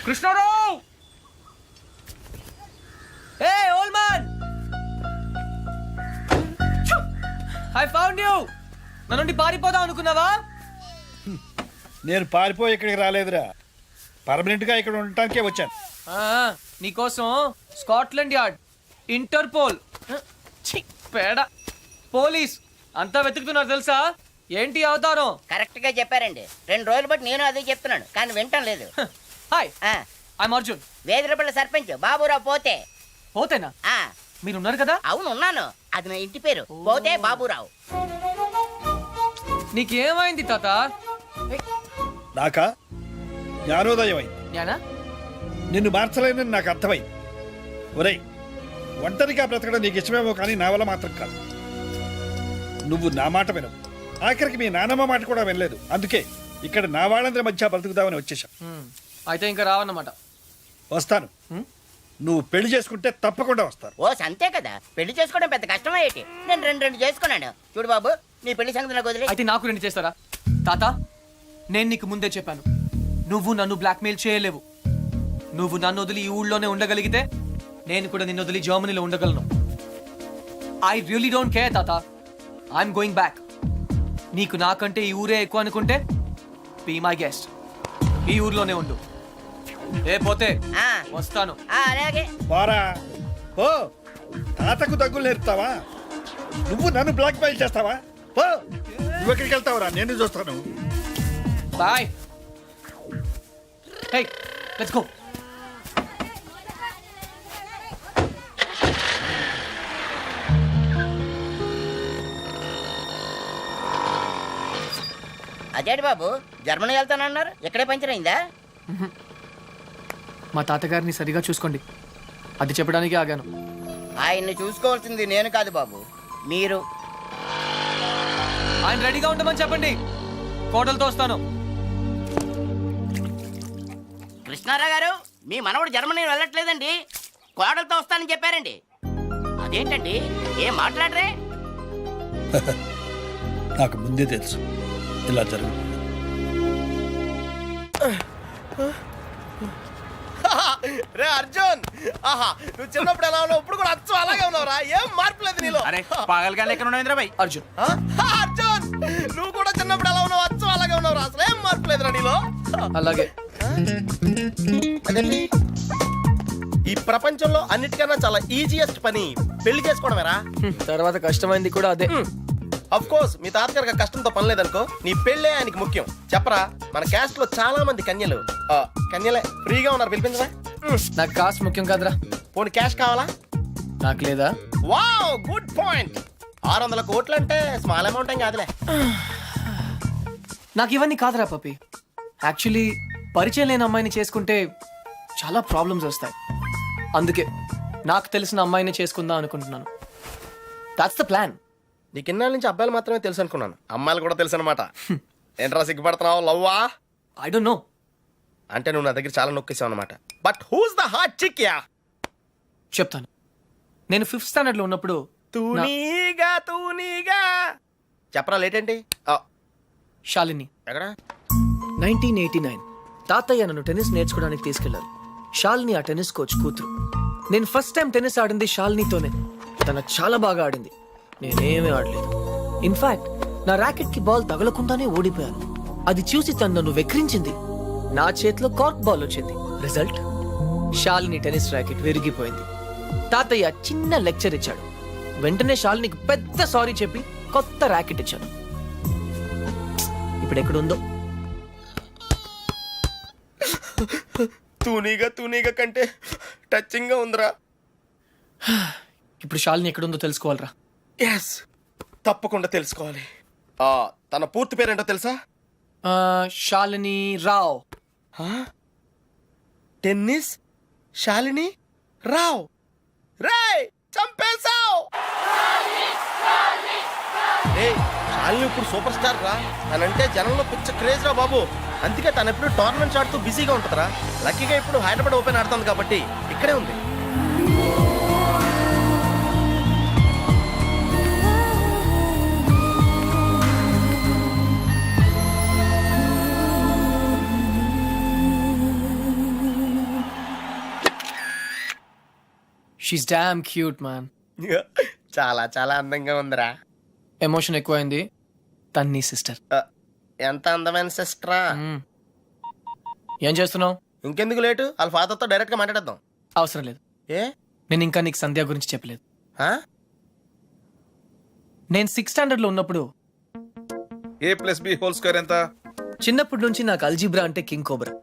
Krishnarao! Hey old man! I found you! నా నుండి పారిపోదాం అనుకున్నావా? నేను పారిపోయి ఇక్కడికి రాలేదురా, పర్మనెంట్ గా ఇక్కడ ఉండటానికే వచ్చాను. నీకోసం స్కాట్లాండ్ యార్డ్, ఇంటర్పోల్, పేడ, పోలీస్ అంతా వెతుకుతున్నారు తెలుసా? ఏంటి అవతారం? కరెక్ట్ గా చెప్పారండి. 2 రోజులు బట్టి నేను అదే చెప్తున్నాను కానీ వింటం లేదు. Hi, I'm Arjun. వేదిరపల్లి సర్పంచ్ బాబురావు పోతే. పోతేనా? మీరున్నారు కదా? అవును ఉన్నాను. అది నా ఇంటి పేరు, పోతే బాబురావు. నీకేమైంది తాత? నాకా జ్ఞానోదయం అయింది. జ్ఞానా? నిన్ను మార్చలేనని నాకు అర్థమైంది. ఒరేయ్, ఒంటరిగా బ్రతకడం నీకు ఇష్టమేమో కానీ నా వల్ల మాత్రం కాదు. నువ్వు నా మాట వినవు, ఆఖరికి మీ నాన్నమ్మ మాట కూడా వినలేదు. అందుకే ఇక్కడ నా వాళ్ళందరి మధ్య బ్రతుకుదామని వచ్చేసాం. అయితే ఇంకా రావన్నమాట. వస్తాను. నువ్వు పెళ్లి చేసుకుంటే తప్పకుండా వస్తాను. ఓ అంతే కదా, పెళ్లి చేసుకోవడం పెద్ద కష్టం ఏంటి? నేను 2 చేసుకున్నాను. చూడు బాబు, నీ పెళ్లి సంగతి నాకు వదిలే. అయితే నాకు 2 చేస్తారా? తాత, నేను నీకు ముందే చెప్పాను, నువ్వు నన్ను బ్లాక్మెయిల్ చేయలేవు. నువ్వు నన్ను వదిలి ఈ ఊళ్ళోనే ఉండగలిగితే నేను కూడా నిన్ను వదిలి జర్మనీలో ఉండగలను. ఐ రియలీ డోంట్ కేర్ తాత. I'm going back. నీకు నాకంటే ఈ ఊరే ఎక్కువ అనుకుంటే బీ మై గెస్ట్. ఈ ఊర్లోనే ఉండు. ఏ పోతే వస్తాను. అలాగే. పోరా ఓ, తాతకు దగ్గులు నేర్పుతావా? నువ్వు నన్ను బ్లాక్ మెయిల్ చేస్తావా? ఓ, నువ్వు ఎక్కడికి వెళ్తావురా? నేను చూస్తాను. బాయ్. Hey, let's go. అదేంటి బాబు, జర్మనీ వెళ్తానన్నారు, ఇక్కడే పంచర్ అయిందా? మా తాతగారిని సరిగా చూసుకోండి, అది చెప్పడానికి ఆగాను. ఆయన్ని చూసుకోవాల్సింది నేను కాదు బాబు, మీరు. ఆయన రెడీగా ఉండమని చెప్పండి, కోటలతో వస్తాను. కృష్ణారావు గారు, మీ మనవడు జర్మనీ వెళ్ళట్లేదండి, కోడలతో వస్తానని చెప్పారండి. అదేంటండి, ఏం మాట్లాడరే? నాకు ముందే తెలుసు ఇలా జరుగుతుంది. రే అర్జున్, ఆహా, నువ్వు చిన్నప్పుడు ఎలా ఉన్నావు, ఇప్పుడు కూడా అచ్చం అలాగే ఉన్నావురా, ఏం మార్పు లేదు నీలో. అరే పాగల్గా లెక్క ఉన్నావు బాయ్. అర్జున్, అర్జున్, నువ్వు కూడా చిన్నప్పుడు ఎలా ఉన్నావు, అచ్చం అలాగే ఉన్నావురా, అసలు ఏం మార్పు లేదురా నీలో. అలాగే. అదేంటి, ఈ ప్రపంచంలో అన్నిటికన్నా చాలా ఈజియెస్ట్ పని పెళ్లి చేసుకోవడమేరా. తర్వాత కష్టమైంది కూడా అదే. అఫ్ కోర్స్ మీ తాతగారికి కష్టంతో పని లేదనుకో, నీ పెళ్ళే ఆయనకి ముఖ్యం. చెప్పరా, మన క్యాస్ట్ లో చాలా మంది కన్యలే ఫ్రీగా ఉన్నారు, పిలిపించరా. నాకు కాస్ట్ ముఖ్యం కాదురా. పోనీ క్యాష్ కావాలా? నాకు లేదా? Wow, good point. 600 కోట్లు అంటే స్మాల్ అమౌంట్ ఏం కాదులే. నాకు ఇవన్నీ కాదురా పప్పి. యాక్చువల్లీ పరిచయం లేని అమ్మాయిని చేసుకుంటే చాలా ప్రాబ్లమ్స్ వస్తాయి. అందుకే నాకు తెలిసిన అమ్మాయిని చేసుకుందాం అనుకుంటున్నాను. That's the plan. నీకు ఇన్నాళ్ళ నుంచి అబ్బాయిలు మాత్రమే తెలుసు అనుకున్నాను, అమ్మాయిలు కూడా తెలుసు అనమాట. ఏంట్రా సిగ్గుపడుతున్నావు, లవ్వా? I don't know. అంటే నువ్వు నా దగ్గర చాలా నొక్కేసావు అనమాట. But who's the hot chick yeah? చెప్తాను. నేను 5th స్టాండర్డ్ లో ఉన్నప్పుడు తూనీగా చెప్పరా, లేట్ ఏంటి? శాలిని, ఎక్కడ? 1989 తాతయ్య నన్ను టెన్నిస్ నేర్చుకోవడానికి తీసుకెళ్లారు. శాలిని ఆ టెన్నిస్ కోచ్ కూతురు. నేను ఫస్ట్ టైం టెన్నిస్ ఆడింది శాలినితోనే. తన చాలా బాగా ఆడింది, నేనేమీ ఆడలేదు. ఇన్ఫాక్ట్ నా ర్యాకెట్ కి బాల్ తగలకుండానే ఓడిపోయాను. అది చూసి తను నన్ను వెక్రించింది. నా చేతిలో కార్క్ బాల్ వచ్చింది. రిజల్ట్, శాలిని టెన్నిస్ ర్యాకెట్ విరిగిపోయింది. తాతయ్య చిన్న లెక్చర్ ఇచ్చాడు. వెంటనే శాలినికి పెద్ద సారీ చెప్పి కొత్త ర్యాకెట్ ఇచ్చాను. ఇప్పుడు ఎక్కడుందో. తూనీగా కంటే టచింగ్ గా ఉందిరా. ఇప్పుడు శాలిని ఎక్కడుందో తెలుసుకోవాలరా. ఎస్, తప్పకుండా తెలుసుకోవాలి. తన పూర్తి పేరేంటో తెలుసా? శాలిని రావ్. టెన్నిస్ శాలిని రావ్. రేయ్, చంపేశావ్. శాలిని ఇప్పుడు సూపర్ స్టార్ రా. తనంటే జనంలో పిచ్చ క్రేజ్ రా బాబు. అందుకే తను ఎప్పుడు టోర్నమెంట్స్ ఆడుతూ బిజీగా ఉంటుందిరా. లక్కీగా ఇప్పుడు హైదరాబాద్ ఓపెన్ ఆడుతుంది కాబట్టి ఇక్కడే ఉంది. She's damn cute man. చాలా చాలా అందంగా ఉందిరా. ఎమోషన్ ఎక్కువైంది. తన్ని సిస్టర్. ఎంత అందమైన సిస్టరా. ఏం చేస్తున్నావు? ఇంకెందుకు లేటు, వాళ్ళ ఫాదర్తో డైరెక్ట్ గా మాట్లాడేద్దాం. అవసరం లేదు. ఏ నేను ఇంకా నీకు సంధ్య గురించి చెప్పలేదు. ఆ? నేను 6th స్టాండర్డ్ లో ఉన్నప్పుడు a+b² ఎంత? చిన్నప్పటి నుంచి నాకు అల్జీబ్రా అంటే కింగ్ కోబ్రా.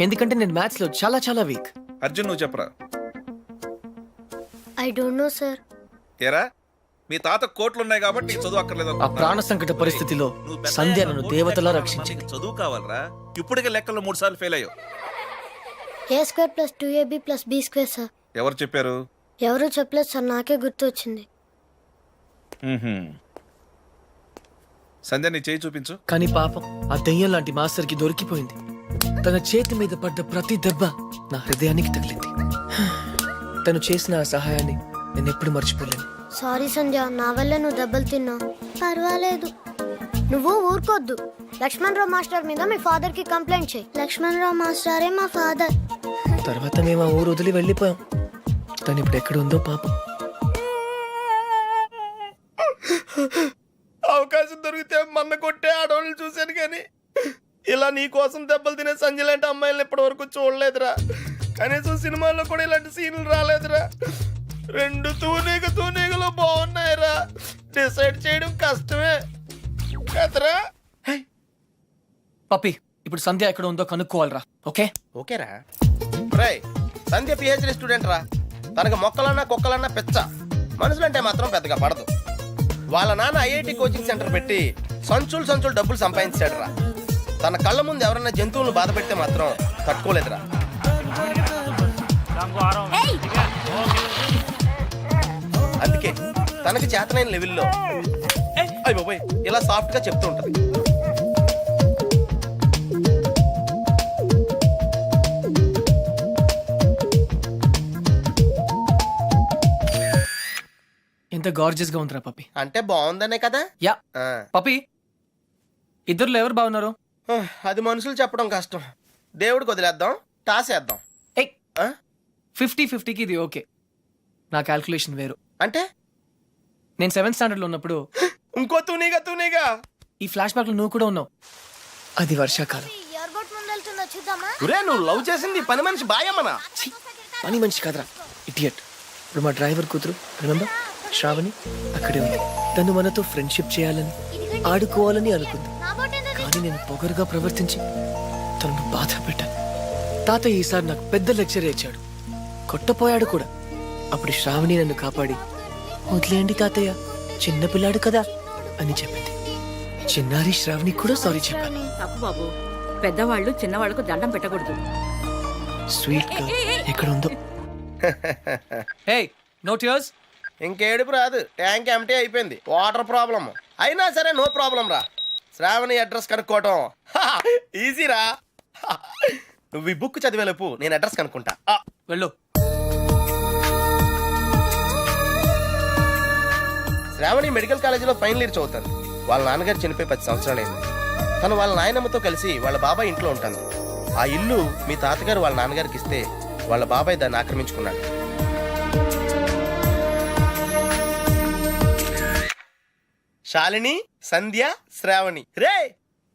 ఎందుకంటే నేను మ్యాథ్స్ లో చాలా చాలా వీక్. అర్జున్ నువ్వు చెప్పరా. I don't no sir. ఏరా మీ తాత కోట్లున్నాయి కాబట్టి నీకు చదువు అక్కర్లేదు ఆ అనుకుంటున్నావా? ప్రాణ సంకట పరిస్థితిలో నువ్వు పెద్ద సంధ్య అయ్యాక నన్ను కోట్లు దేవతలా లెక్కలు రక్షించింది. నీకు చదువు కావాలరా. ఇప్పటికే లెక్కల్లో 3 సార్లు ఫెయిల్ అయ్యావు. a² + 2ab + b² sir. ఎవరు చెప్పారు? ఎవరూ చెప్పలేదు సార్, నాకే గుర్తు వచ్చింది. సంధ్య నీ చేయి చూపించు. కానీ పాపం ఆ దెయ్యం లాంటి మాస్టర్ కి దొరికిపోయింది. తన చేతి మీద పడ్డ ప్రతి దెబ్బ నా హృదయానికి తగిలింది. తను చేసిన ఆ సహాయాన్ని నేను ఎప్పుడు మర్చిపోలేను. సారీ సంధ్య, నా వల్ల నువ్వు దెబ్బలు తిన్నావు. పర్వాలేదు, నువ్వు ఊరుకోద్దు. లక్ష్మణరావు మాస్టర్ మీద మీ ఫాదర్ కి కంప్లైంట్ చేయి. లక్ష్మణరావు మాస్టరే మా ఫాదర్. తర్వాత మేము ఆ ఊరు వదిలి వెళ్ళిపోయాం. తను ఇప్పుడు ఎక్కడ ఉందో పాపం. అవకాశం దొరికితే మన్న కొట్టే ఆడవాళ్ళు చూశాను కానీ ఇలా నీ కోసం దెబ్బలు తినే సంజయ్ లాంటి అమ్మాయిలను ఇప్పటి వరకు చూడలేదురా. కనీసం సినిమాల్లో కూడా ఇలాంటి సీన్లు రాలేదురా. 2 తూనీగలు బాగున్నాయిరా. డిసైడ్ చేయడం కష్టమే కదరా. పప్పి, ఇప్పుడు సంధ్య ఎక్కడ ఉందో కనుక్కోవాలరా. ఓకే ఓకేరా. రేయ్, సంధ్య పిహెచ్డి స్టూడెంట్ రా. తనకు మొక్కలన్నా కుక్కలన్నా పెచ్చ. మనుషులంటే మాత్రం పెద్దగా పడదు. వాళ్ళ నాన్న ఐఐటి కోచింగ్ సెంటర్ పెట్టి సంచులు డబ్బులు సంపాదించాడు రా. తన కళ్ళ ముందు ఎవరన్నా జంతువులను బాధ పెడితే మాత్రం తట్టుకోలేదురా. అందుకే తనకి చేతనైన లెవెల్లో అయ్ బాబోయ్ ఇలా సాఫ్ట్ గా చెప్తూ ఉంటది. ఎంత గార్జియస్ గా ఉందిరా పప్పి. అంటే బాగుందనే కదా. యా ఆ. పప్పి, ఇద్దరులో ఎవరు బాగున్నారు? అది మనుషులు చెప్పడం కష్టం. దేవుడికి వదిలేద్దాం, టాస్ వేద్దాం. ఏయ్, 50-50కి ఇది ఓకే. నా క్యాల్కులేషన్ వేరు. అంటే నేను 7th స్టాండర్డ్ లో ఉన్నప్పుడు ఇంకో తూనీగా ఈ ఫ్లాష్ బ్యాక్ లో నువ్వు కూడా ఉన్నావు. అది వర్షాకాలం. ఎయిర్పోర్ట్ ముందు వెళ్తుందో చూద్దామా? ఒరే, నువ్వు లవ్ చేసింది పని మనిషి బాయమ్మనా? ఛీ, పని మనిషి కాదురా, ఇడియట్. ఇప్పుడు మా డ్రైవర్ కూతురు రిమెంబర్ శ్రావణి అక్కడే ఉంది. తను మనతో ఫ్రెండ్షిప్ చేయాలని ఆడుకోవాలని అనుకుంది. కానీ నేను పొగరుగా ప్రవర్తించి తనను బాధ పెట్టాను. తాతయ్య ఈసారి నాకు పెద్ద లెక్చర్ ఇచ్చాడు. కొట్టపోయాడు కూడా. అప్పుడు శ్రావణి నన్ను కాపాడి వదిలేయండి తాతయ్య, చిన్నపిల్లాడు కదా అని చెప్పింది. చిన్నారి శ్రావణి కూడా సారీ చెప్పాను. తప్పు బాబు, పెద్దవాళ్ళు చిన్నవాళ్ళకు దండం పెట్టకూడదు. స్వీట్ గా ఎక్కడ ఉందో. హే, నో టియర్స్. ఇంకేడుపు రాదు, ట్యాంక్ ఎంటీ అయిపోయింది. వాటర్ ప్రాబ్లం అయినా సరే నో ప్రాబ్లం రా. శ్రావణి అడ్రస్ కనుక్కోవటం ఈజీరా. నువ్వు ఈ బుక్ చదివేలోపు నేను అడ్రస్ కనుక్కుంటా. వెళ్ళు. శ్రావణి మెడికల్ కాలేజీలో ఫైనల్ ఇయర్ చదువుతాను. వాళ్ళ నాన్నగారు చనిపోయి 10 సంవత్సరాలైంది. తను వాళ్ళ నాయనమ్మతో కలిసి వాళ్ళ బాబాయ్ ఇంట్లో ఉంటాను. ఆ ఇల్లు మీ తాతగారు వాళ్ళ నాన్నగారికి ఇస్తే వాళ్ళ బాబాయ్ దాన్ని ఆక్రమించుకున్నాడు. శాలిని, సంధ్య, శ్రావణి. రే,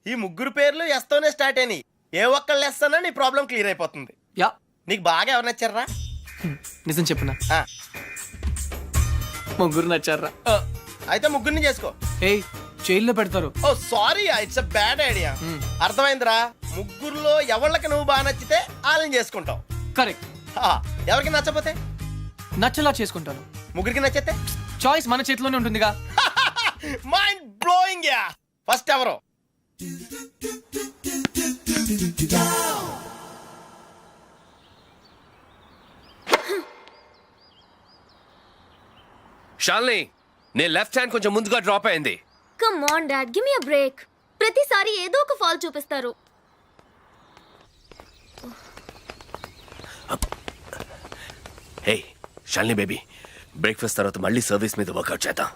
ఈ ముగ్గురు పేర్లు ఎస్తోనే స్టార్ట్ అయినాయి. ఏ ఒక్కళ్ళు ఎస్తానో నీ ప్రాబ్లం క్లియర్ అయిపోతుంది. యా, నీకు బాగా ఎవరు నచ్చారా? నిజం చెప్పునా, ఆ, ముగ్గురు నచ్చారా? అయితే ముగ్గురిని చేసుకో. ఏయ్, జైల్లో పెడతారు. Oh sorry, it's a bad idea. అర్థమైందిరా. ముగ్గురులో ఎవళ్ళకి నువ్వు బాగా నచ్చితే వాళ్ళని చేసుకుంటావు. కరెక్ట్. ఎవరికి నచ్చపోతే నచ్చలా చేసుకుంటాను. ముగ్గురికి నచ్చితే చాయిస్ మన చేతిలోనే ఉంటుందిగా. Mind blowing yeah. ఫస్ట్ ఎవరు? షాల్ని, నీ లెఫ్ట్ హ్యాండ్ కొంచెం ముందుగా డ్రాప్ అయింది. Come on dad, give me a break. ప్రతిసారి ఏదో ఒక ఫాల్ చూపిస్తారు. హే షాల్ని బేబీ, బ్రేక్ఫాస్ట్ తర్వాత మళ్ళీ సర్వీస్ మీద వర్కౌట్ చేద్దాం,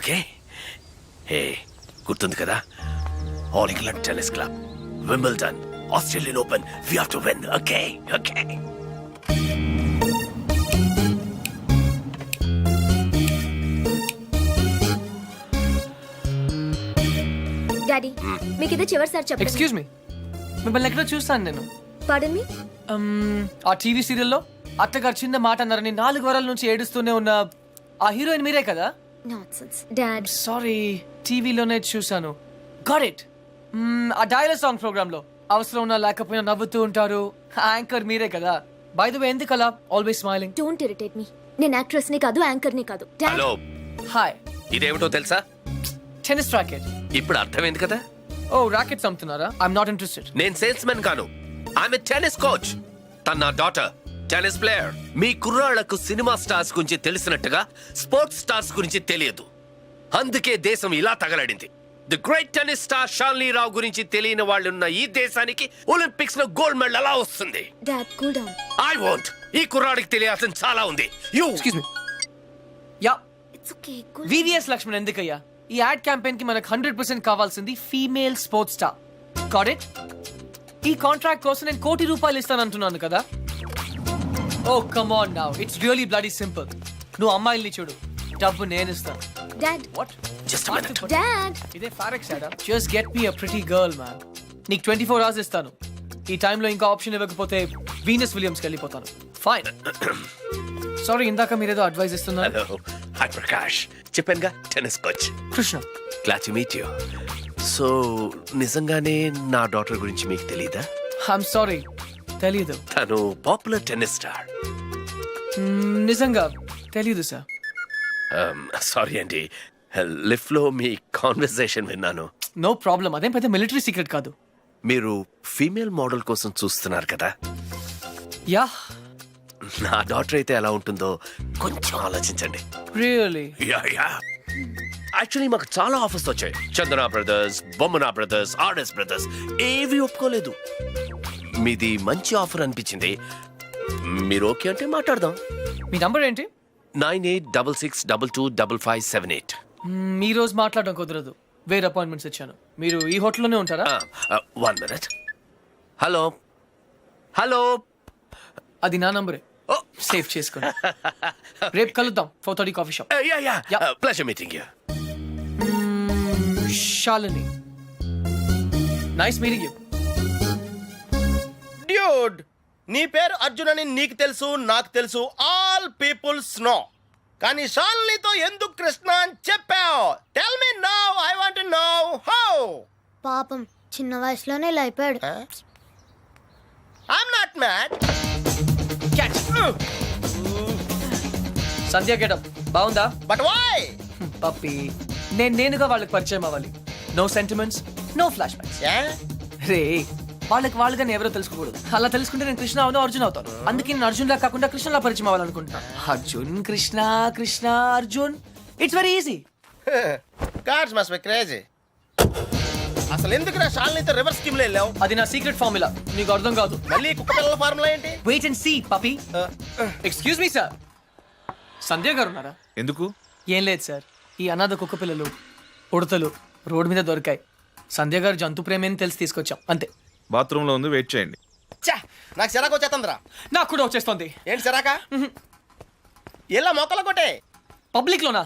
ఓకే? హే, గుర్తుంది కదా, All England tennis club, Wimbledon, Australian Open, we have to win, okay? Okay. Daddy మీకు ఇదే చివరిసారి చెప్పండి. ఎక్స్క్యూజ్ మీ, మిమ్మల్ని ఎక్కడో చూస్తాను నేను. పాడన్ మీ. ఆ టీవీ సీరియల్లో అత్తగారు చిన్న మాట అన్నారని 4 వారాల నుంచి ఏడుస్తూనే ఉన్న ఆ హీరోయిన్ మీరే కదా? Nonsense dad. సారీ, టీవీలోనే చూసాను. Got it. ఆ డైలాగ్ సాంగ్ ప్రోగ్రామ్ లో అవసరం ఉన్నా లేకపోయినా నవ్వుతూ ఉంటారు. యాంకర్ మీరే కదా? బై ద వే, ఎందుకు అలా always smiling? Don't irritate me. నేను యాక్ట్రెస్ ని కాదు, యాంకర్ ని కాదు. Dad hello, hi. ఇదేమిటో తెలుసా? Tennis racket. ఇప్పుడు అర్థమైంది కదా. ఓ, రాకెట్స్ అమ్ముతున్నారా? I'm not interested. నేను సేల్స్ మెన్ కాను, ఆమె టెన్నిస్ కోచ్. తన నా డాటర్ టెన్నిస్ ప్లేయర్. మీ కుర్రాళ్లకు సినిమా స్టార్స్ గురించి తెలిసినట్టుగా స్పోర్ట్స్ స్టార్స్ గురించి తెలియదు. అందుకే దేశం ఇలా తగలడింది. The great tennis star Shalini Rao గురించి తెలియని వాళ్ళున్న ఈ దేశానికి ఒలింపిక్స్ లో గోల్డ్ మెడల్ ఎలా వస్తుంది? Dad cool down. I want. ఈ కుర్రాడికి తెలియాల్సిన చాలా ఉంది. You excuse me. Yeah, it's okay. Cool. VVS Laxman ఎందుకయ్యా? ఈ యాడ్ క్యాంపెయిన్ కి మనకు 100% కావాల్సింది female sports star. Got it? ఈ కాంట్రాక్ట్ కోసం నేను ₹1 కోటి ఇస్తానంటున్నాను కదా. Oh come on now, it's really bloody simple. నువ్వు అమ్మాయిల్ని చూడు, డబ్బు నేను ఇస్తాను. Dad. What? Just minute. Dad. ఇదే ఫారెక్స్ యాడా? Just get me a pretty girl man. నీకు 24 hours ఇస్తాను. ఈ టైంలో ఇంకా ఆప్షన్ ఇవ్వకపోతే వీనస్ విలియమ్స్కి వెళ్ళిపోతాను. ఫైన్. సారీ, ఇందాక మీరేదో అడ్వైస్ ఇస్తున్నారు. Hello, hi Prakash. చెప్పానుగా, tennis coach. Krishna. Glad to meet you. So నిజంగానే నా డాటర్ గురించి మీకు తెలీదా? ఐఎమ్ సారీ, తెలీదు. తను పాపులర్ టెన్నిస్ స్టార్. నిజంగా తెలీదు సార్. సారీ అండి, లిఫ్ట్ లో మీ కాన్వర్సేషన్ విన్నాను. నో ప్రాబ్లం, అదేం పెద్ద మిలిటరీ సీక్రెట్ కాదు. మీరు ఫీమేల్ మోడల్ కోసం చూస్తున్నారు కదా. యా. నా డాటర్ అయితే ఎలా ఉంటుందో కొంచెం ఆలోచించండి. రియల్లీ? యాక్చువల్లీ మాకు చాలా ఆఫర్స్ వచ్చాయి. చందన బ్రదర్స్, బొమ్మనా బ్రదర్స్, ఆర్ఎస్ బ్రదర్స్ ఏవి ఒప్పుకోలేదు. మీది మంచి ఆఫర్ అనిపించింది. మీరు ఓకే అంటే మాట్లాడదాం. మీ నంబర్ ఏంటి? 9866225578. ఈ రోజు మాట్లాడడం కుదరదు, వేరే అపాయింట్మెంట్స్ ఇచ్చాను. మీరు ఈ హోటల్లోనే ఉంటారా? 1 minute. హలో హలో, అది నా నంబరే. సేవ్ చేసుకోండి. రేపు కలుద్దాం 4:30 coffee shop. Yeah. Pleasure meeting you. Shalini, nice meeting you. Dude, నీ పేరు అర్జున్ అని నీకు తెలుసు, నాకు తెలుసు, ఆల్ పీపుల్స్ నో. కానీ షాలినితో ఎందుకు కృష్ణ అని చెప్పావు? Tell me now, I want to know how. పాపం చిన్న వయసులోనే ఇలా అయిపోయాడు. I'm not mad. Sandhya getup బాగుందా? But why? పప్పి, నేనుగా వాళ్ళకి పరిచయం అవ్వాలి. No sentiments, no flashbacks. రే, వాళ్ళకి నేను ఎవరో తెలుసుకోకూడదు. అలా తెలుసుకుంటే నేను కృష్ణ అవును, అర్జున్ అవుతాను. అందుకే నేను అర్జున్ లా కాకుండా కృష్ణలా పరిచయం అవ్వాలనుకుంటున్నాను. Arjun Krishna, Krishna Arjun, it's very easy. Cards must be crazy. అసలు ఎందుకు నా షాలినితో రివర్స్ స్కీమ్ లో వెళ్ళావు? అది నా సీక్రెట్ ఫార్ములా, నీకు అర్థం కాదు. మళ్ళీ కుక్క పిల్లల ఫార్ములా ఏంటి? Wait and see puppy. Excuse me sir, Sandhya garu ఉన్నారా? ఎందుకు? ఏం లేదు సార్, ఈ అనాథ కుక్క పిల్లలు ఉడతలు రోడ్డు మీద దొరికాయి. సంధ్య గారు జంతు ప్రేమని తెలిసి తీసుకొచ్చాం, అంతే. బాత్రూమ్ లో ఉంది, వెయిట్ చేయండి. ఛా, నాకు సిరాకు వచ్చేస్తుందిరా. నాకు కూడా వచ్చేస్తుంది. ఏంటి సిరాకా? ఇలా మొక్కలు కొట్టే పబ్లిక్ లోనా?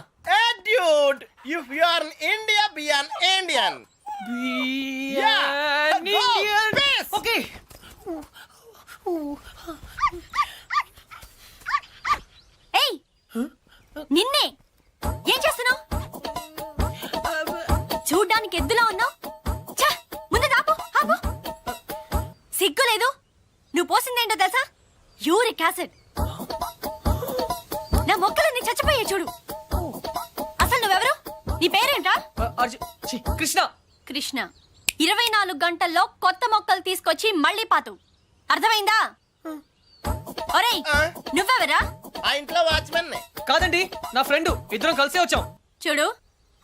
Dude, if you are in India, be an Indian. Yeah, go, peace. Okay. ఏయ్, నిన్నే ఏం చేస్తున్నావు? చూడ్డానికి ఎద్దులా ఉన్నావు. ముందు ఆపు, ఆపు. సిగ్గు లేదు? నువ్వు పోసిందేంటో తెలుసా? Uric acid. నా మొక్కలన్నీ చచ్చిపోయాయి చూడు. అసలు నువ్వెవరు? నీ పేరేంటా? కృష్ణ. కృష్ణ 24 గంటల్లో కొత్త మొక్కలు తీసుకొచ్చి మళ్ళీ పాతు. అర్థమైందా? ఒరేయ్, నువ్వెవరా? ఆ ఇంట్లో వాచ్మెన్. కాదండి, నా ఫ్రెండ్. ఇద్దరం కలిసే వచ్చాం. చూడు,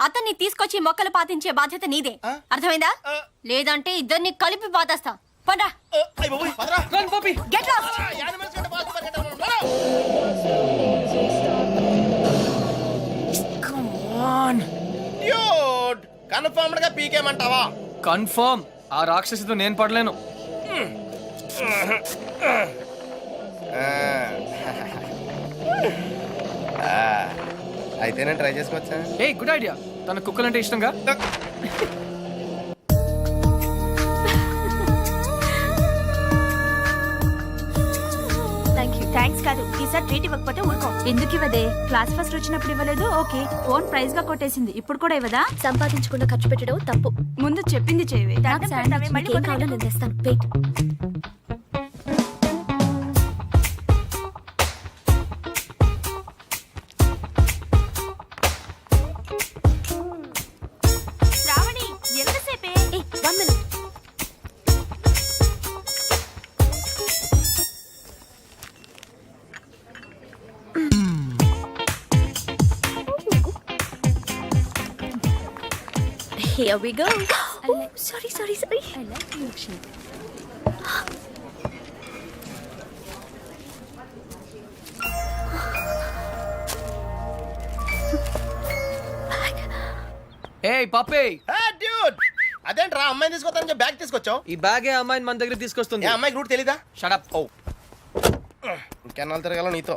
అతన్ని తీసుకొచ్చి మొక్కలు పాతించే బాధ్యత నీదే. అర్థమైందా? లేదంటే ఇద్దరిని కలిపి పాతేస్తా. పండ్రా. Run, puppy. Get lost. Come on. Dude, confirmed గా పీకేమంటావా? కన్ఫర్మ్. ఆ రాక్షసితో నేను పడలేను. అయితే నేను ట్రై చేసుకోవచ్చా? A good idea. తన కుక్కలంటే ఇష్టంగా. ట్రీట్ ఇవ్వకపోతే ఊరుకో. ఎందుకు ఇవ్వదే? క్లాస్ ఫస్ట్ వచ్చినప్పుడు ఇవ్వలేదు, ఓకే. ఓన్ ప్రైజ్ గా కొట్టేసింది, ఇప్పుడు కూడా ఇవ్వదా? సంపాదించకుండా ఖర్చు పెట్టడం తప్పు. ముందు చెప్పింది చేయవే. నీకేం కావాలో నేను తెస్తాను. Wait. Shravani ఎంతసేపే? 1 minute. Here we go. Oh, sorry. I like milkshake. ఏ పప్పే, డ్యూడ్ అదేంట్రా అమ్మాయిని తీసుకొస్తానని బ్యాగ్ తీసుకొచ్చావు? ఈ బ్యాగే అమ్మాయిని మన దగ్గర తీసుకొస్తుంది. ఏ అమ్మాయికి రూట్ తెలీదా? షడప్. ఓ ఇంకెన్నాళ్ళు తిరగాల నీతో.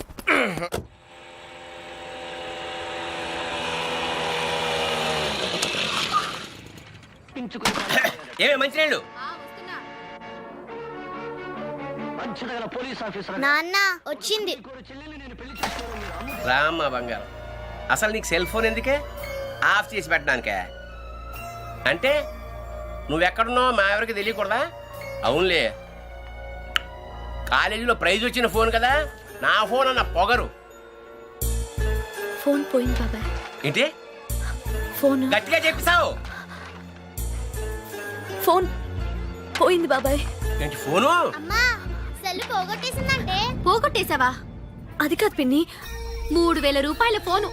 ఏమే మంచినీళ్ళు? నాన్న వచ్చింది. రామ్మ బంగారం, అసలు నీకు సెల్ ఫోన్ ఎందుకే? ఆఫ్ చేసి పెట్టడానికే? అంటే నువ్వెక్కడున్నావు మా ఎవరికి తెలియకూడదా? అవునులే, కాలేజీలో ప్రైజ్ వచ్చిన ఫోన్ కదా, నా ఫోన్ అన్న పొగరు. ఫోన్ పోయింది బాబాయ్. ఏంటి ఫోన్ గట్టిగా చెప్పిసావు? ఫోన్ పోయింది బాబాయ్. ఏంటి ఫోను? అమ్మా సెల్ పోగొట్టేసిందంటే. పోగొట్టేశావా? అది కాదు పిన్ని, 3000 రూపాయల ఫోను.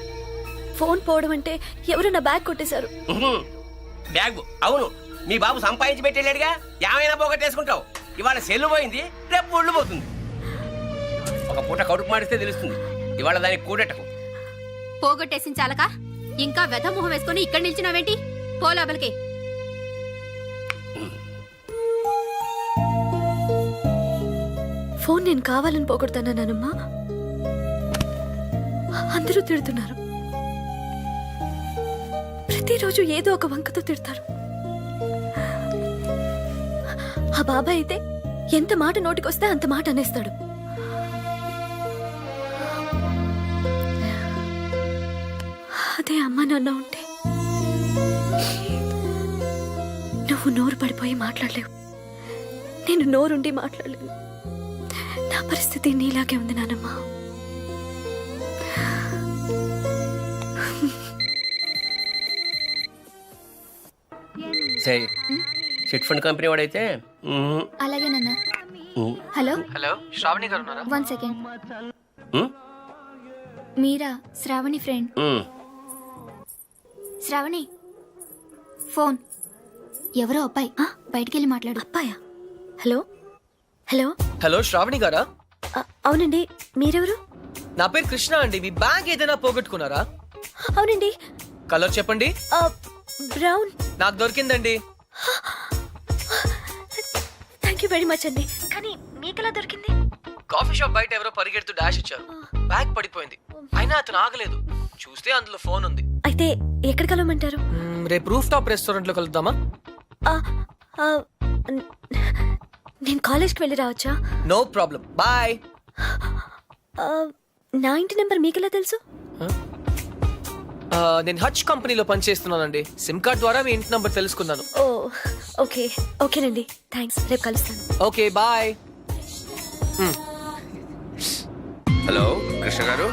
ఫోన్ పోవడం అంటే ఎవరు నా బ్యాగ్ కొట్టేశారు. బ్యాగ్? అవును, మీ బాబు సంపాదించి పెట్టేళ్ళాడుగా, ఏమైనా పోగొట్టేసుకుంటావు. ఇవాళ సెల్లు పోయింది, రేపు ఒళ్ళు పోతుంది. ఒక పూట కడుపు మాడిస్తే తెలుస్తుంది, ఇవాళ దానికి కూడెట్టకు. పోగొట్టేసిన చాలక ఇంకా వెధ మొహం వేసుకొని ఇక్కడ నిల్చున్నావేంటి? పో లోపలికి. ఫోన్ నేను కావాలని పోగొడతానమ్మా. అందరూ తిడుతున్నారు. ప్రతిరోజు ఏదో ఒక వంకతో తిడతారు. ఆ బాబాయ్ అయితే ఎంత మాట నోటికొస్తే అంత మాట అనేస్తాడు. అదే అమ్మ నాన్న ఉంటే నువ్వు నోరు పడిపోయి మాట్లాడలేవు, నేను నోరుండి మాట్లాడలేను. నా పరిస్థితి నీలాగే ఉంది నానమ్మ. సరే, చిట్ ఫండ్ కంపెనీ వాడైతే అలాగే నాన్న. హలో హలో, శ్రావణి గారు ఉన్నారా? 1 సెకండ్. మీరా? శ్రావణి ఫ్రెండ్. శ్రావణి ఫోన్. ఎవరో అబ్బాయి, బయటికి వెళ్ళి మాట్లాడు. అబ్బాయా? హలో హలో హలో, శ్రావణి గారా? అవునండి, మీరెవరు? నా పేరు కృష్ణ అండి. మీ బ్యాగ్ ఏదైనా పోగొట్టుకున్నారా? అవునండి. కలర్ చెప్పండి. బ్రౌన్. నాకు దొరికిందండి. థ్యాంక్ యూ వెరీ మచ్ అండి. కానీ మీకెలా దొరికింది? కాఫీ షాప్ బయట ఎవరో పరిగెడుతూ డాష్ ఇచ్చారు, బ్యాగ్ పడిపోయింది. అయినా అతను ఆగలేదు, చూస్తే అందులో ఫోన్ ఉంది. అయితే ఎక్కడ కలవమంటారు? రేపు రూఫ్ టాప్ రెస్టారెంట్ లో కలుద్దామా? నేను కాలేజ్కి వెళ్ళి రావచ్చా? No problem, boy. నా ఇంటి నెంబర్ మీకెలా తెలుసు? నేను హచ్ కంపెనీలో పనిచేస్తున్నానండి. సిమ్ కార్డ్ ద్వారా మీ ఇంటి నంబర్ తెలుసుకున్నాను. ఓ ఓకే, ఓకేనండి, థ్యాంక్స్. రేపు కలుస్తాను. Okay, bye. హలో కృష్ణ గారు,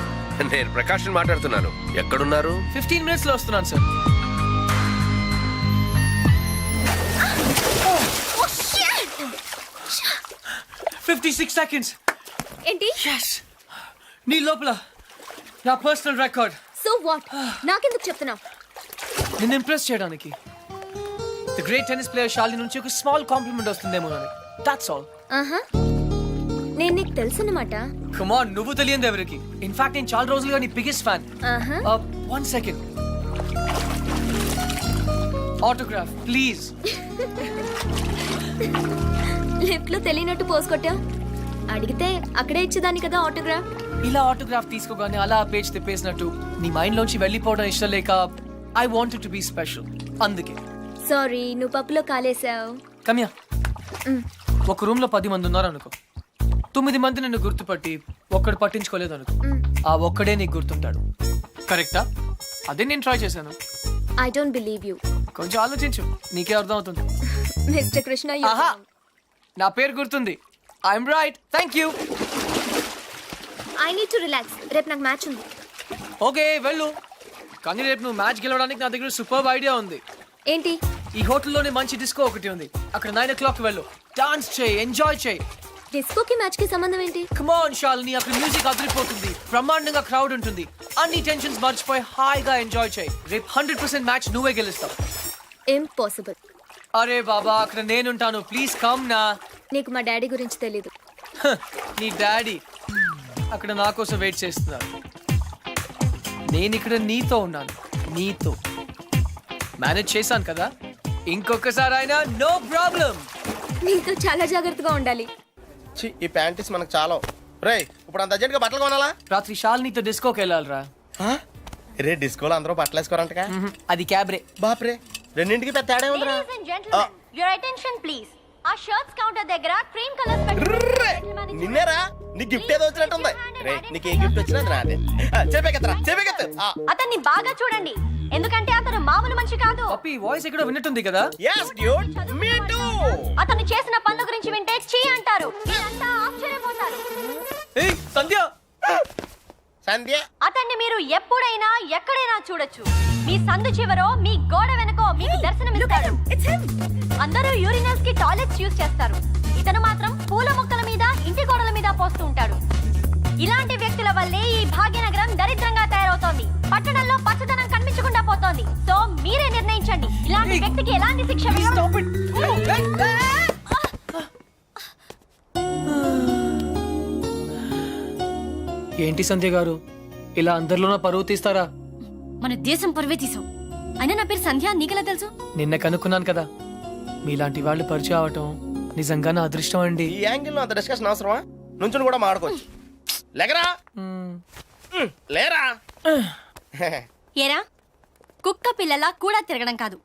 నేను ప్రకాష్ మాట్లాడుతున్నాను. ఎక్కడున్నారు? 15 minutes లో వస్తున్నాను సార్. Oh, shit! 56 seconds. ఏంటి? Yes. నీ లోపల నా పర్సనల్ రికార్డ్. So what? నాకెందుకు చెప్తున్నావు? నిన్ను ఇంప్రెస్ చేయడానికి. The great tennis player Shali నుంచి ఒక స్మాల్ కాంప్లిమెంట్ వస్తుందేమో అని. That's all. ఆహా, నేను నీకు తెలుసన్నమాట. కమ్ ఆన్, నువ్వు తెలియదు ఎవరికి. ఇన్ఫాక్ట్ నేను చాలా రోజులుగా నీ బిగ్గెస్ట్ ఫ్యాన్. ఆహా. 1 second. Autograph please. లిఫ్ట్ లో తెలియనట్టు పోసుకొట్టా. అడిగితే అక్కడే ఇచ్చేదాన్ని కదా ఆటోగ్రాఫ్. ఇలా ఆటోగ్రాఫ్ తీసుకోగానే అలా పేజ్ తిప్పేసినట్టు నీ మైండ్ లోంచి వెళ్ళిపోవడం ఇష్టం లేక I wanted to be special, అందుకే. సారీ, నువ్వు పప్పులో కాలేసావు. కమ్యా, ఒక రూమ్ లో 10 మంది ఉన్నారు అనుకో. 9 మంది నిన్ను గుర్తుపట్టి ఒక్కడు పట్టించుకోలేదు అనుకో, ఆ ఒక్కడే నీకు గుర్తుంటాడు. కరెక్టా? అదే నేను ట్రై చేశాను. I don't believe you. కొంచెం ఆలోచించు, నీకే అర్థం అవుతుంది. మిస్టర్ కృష్ణ, ఆహా, నా పేరు గుర్తుంది. I'm right, thank you. I need to relax. రేపు నాకు మ్యాచ్ ఉంది. ఓకే వెళ్ళు, కానీ రేపు నువ్వు మ్యాచ్ గెలవడానికి నా దగ్గర సూపర్ ఐడియా ఉంది. ఏంటి? ఈ హోటల్లోనే మంచి డిస్కో ఒకటి ఉంది, అక్కడ 9 o'clock వెళ్ళు. డాన్స్ చేయి, ఎంజాయ్ చేయి. డిస్కోకి మ్యాచ్ కి సంబంధం ఏంటి? కమాన్ శాలిని, అక్కడ మ్యూజిక్ అదిరిపోతుంది, బ్రహ్మాండంగా క్రౌడ్ ఉంటుంది, అన్ని టెన్షన్స్ మర్చిపోయి హాయిగా ఎంజాయ్ చేయి. రేపు 100% మ్యాచ్ నువ్వే గెలుస్తావు. ఇంపాసిబుల్. అరే బాబా, అక్కడ నేనుంటాను, ప్లీజ్ కమ్ నా. నీకు మా డాడీ గురించి తెలీదు. నీ డాడీ అక్కడ నా కోసం వెయిట్ చేస్తున్నారు. నేను ఇక్కడ నీతో ఉన్నాను, నీతో మేనేజ్ చేశాను కదా, ఇంకొకసారి అయినా నో ప్రాబ్లం. నీతో చాలా జాగ్రత్తగా ఉండాలి. ఛీ, ఈ ప్యాంటీస్ మనకు చాలా. రే, ఇప్పుడు అంత అర్జెంట్గా బట్టలు కొనాలా? రాత్రి శాలినితో డిస్కోకి వెళ్ళాలిరా. రే, డిస్కోలో అందరూ బట్టలు వేసుకోరంటగా. అది క్యాబ్రే. బాప్రే, రెండింటికి పెద్ద తేడా ఉందిరా. Ladies and gentlemen, your attention please. ఆ షర్ట్స్ కౌంటర్ దగ్గర క్రీమ్ కలర్స్ పెట్టుకోండి. నిన్నేరా, నీ గిఫ్ట్ ఏదో వచ్చినట్టుంది. రే, నీకు ఏ గిఫ్ట్ వచ్చినా రాదే. చెప్పేకెత్తరా, చెప్పేకెత్తు. అతన్ని బాగా చూడండి, ఎందుకంటే అతను మామూలు మనిషి కాదు. పప్పి వాయిస్ ఎక్కడో విన్నట్టుంది కదా. yes dude, me too. అతను చేసిన పనుల గురించి వింటే చీ అంటారు. మీరంతా ఆశ్చర్యపోతారు. ఏయ్ సంధ్య, సంధ్య, అతన్ని మీరు ఎప్పుడైనా ఎక్కడైనా చూడొచ్చు. మీ సందు చివరో మీ గోడ వెనకో మీకు దర్శనమిస్తాడు. అందరూ యూరినల్స్ కి టాయిలెట్స్ యూజ్ చేస్తారు, ఇతను మాత్రం పూల మొక్కల మీద ఇంటి గోడల మీద పోస్తూ ఉంటాడు. ఇలాంటి వ్యక్తుల వల్లే ఈ భాగ్యనగరం దరిద్రంగా తయారవుతోంది. పట్టణంలో పచ్చదనం కనిపించకుండా పోతోంది. సో మీరే నిర్ణయించండి, ఇలాంటి వ్యక్తికి ఎలాంటి శిక్ష వేయాలి. ఏంటి సంధ్య గారు, ఇలా అందరిలోనూ పరువు తీస్తారా? మన దేశం పరువే తీసావు. అయినా నా పేరు సంధ్య, నీకెలా తెలుసు? నిన్న కనుక్కున్నాను కదా. మీలాంటి వాళ్ళు పరిచయం అవటం నిజంగా నా అదృష్టం అండి. ఈ యాంగిల్ లో అంత డిస్కషన్ అవసరమా? నుంచుని కూడా మాడుకోవచ్చు. లేకరా, లేరా. ఏరా, కుక్క పిల్లలా కూడా తిరగడం కాదు.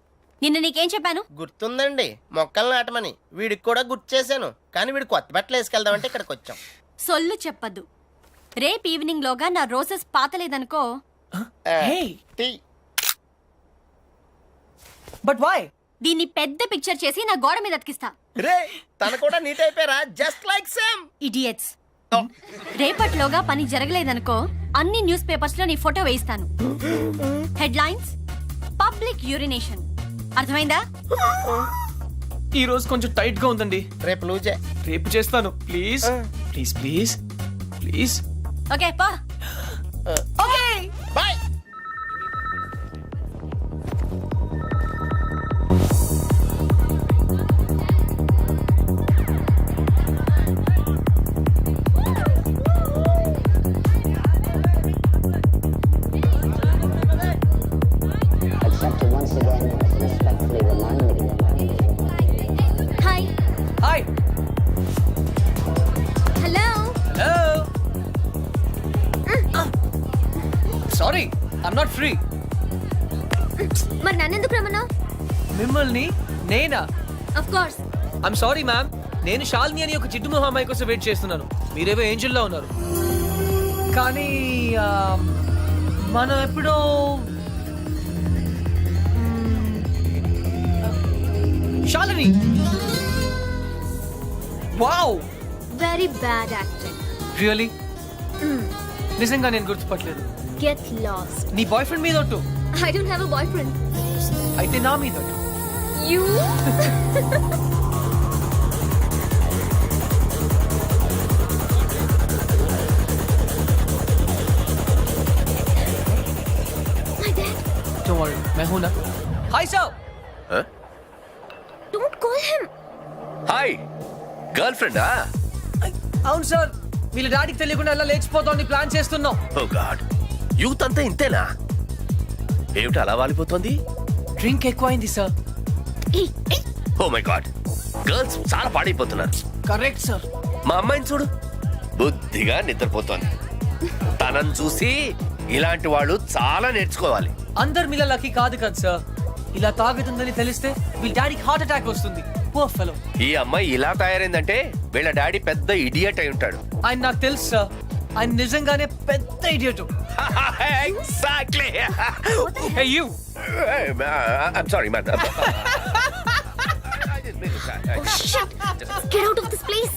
నిన్న నీకేం చెప్పాను? గుర్తుందండి, మొక్కలు నాటమని. వీడికి కూడా గుర్తు చేశాను, కానీ వీడు కొత్త బట్టలు వేసుకెళ్దామంటే ఇక్కడికి వచ్చాం. సొల్లు చెప్పద్దు. రేపు ఈవినింగ్ లోగా నా రోజెస్ పాతలేదనుకో. టీ. But why? దీన్ని పెద్ద పిక్చర్ చేసి నా గోడ మీద అతికిస్తా. రే, తన కూడా నీట్ అయిపోయారా, జస్ట్ లైక్ సేమ్. ఇడియట్స్. రేపట్లోగా పని జరగలేదనుకో, అన్ని న్యూస్ పేపర్స్ లో నీ ఫోటో వేయిస్తాను. Headlines, public urination. అర్థమైందా? ఈ రోజు కొంచెం టైట్ గా ఉందండి. రేపు లూజే. రేపు చేస్తాను, please please please please. Okay పా. Okay bye. Hi. Hi. Hello. Hello. Sorry, I'm not free. మరి నన్నెందుకు రమ్మన్నావు? మిమ్మల్ని నేనా? Of course. I'm sorry ma'am, నేను శాలిని అని ఒక జిడ్డు మొహం అమ్మాయి కోసం వెయిట్ చేస్తున్నాను. మీరేవో ఏంజల్లో ఉన్నారు. కానీ మనం ఎప్పుడో Shalini. Wow, very bad acting. Really? నిజంగా నేను గుర్తుపట్టలేదు. Get lost. నీ బాయ్ ఫ్రెండ్ మీద ఒట్టు. I don't have a boyfriend. అయితే నా మీద ఒట్టు. You. My dad. Don't worry, मैं हूं ना. Hi sir. Don't call him. Hi, girl ఫ్రెండా? అవును సార్, వీళ్ళ డాడీకి తెలియకుండా ఎలా లేచిపోతామని ప్లాన్ చేస్తున్నాం. ఓ గాడ్, యూత్ అంతా ఇంతేనా? ఏమిటి అలా వాలిపోతుంది? డ్రింక్ ఎక్కువైంది sir. Oh my god, girls చాలా పాడైపోతున్నారు. Correct sir. మా అమ్మాయిని చూడు, బుద్ధిగా నిద్రపోతోంది. తనని చూసి ఇలాంటి వాళ్ళు చాలా నేర్చుకోవాలి. అందరు మీలా లక్కీ కాదు కదా సార్. ఇలా తాగుతుందని తెలిస్తే వీళ్ళ డాడీకి హార్ట్ అటాక్ వస్తుంది. Poor fellow. ఈ అమ్మాయి ఇలా తయారైందంటే వీళ్ళ డాడీ పెద్ద ఇడియట్ అయి ఉంటాడు. ఆయన నాకు తెలుసు సార్. ఆయన నిజంగానే పెద్ద idiot. Exactly. Hey, you. I'm sorry, man. Get out of this place.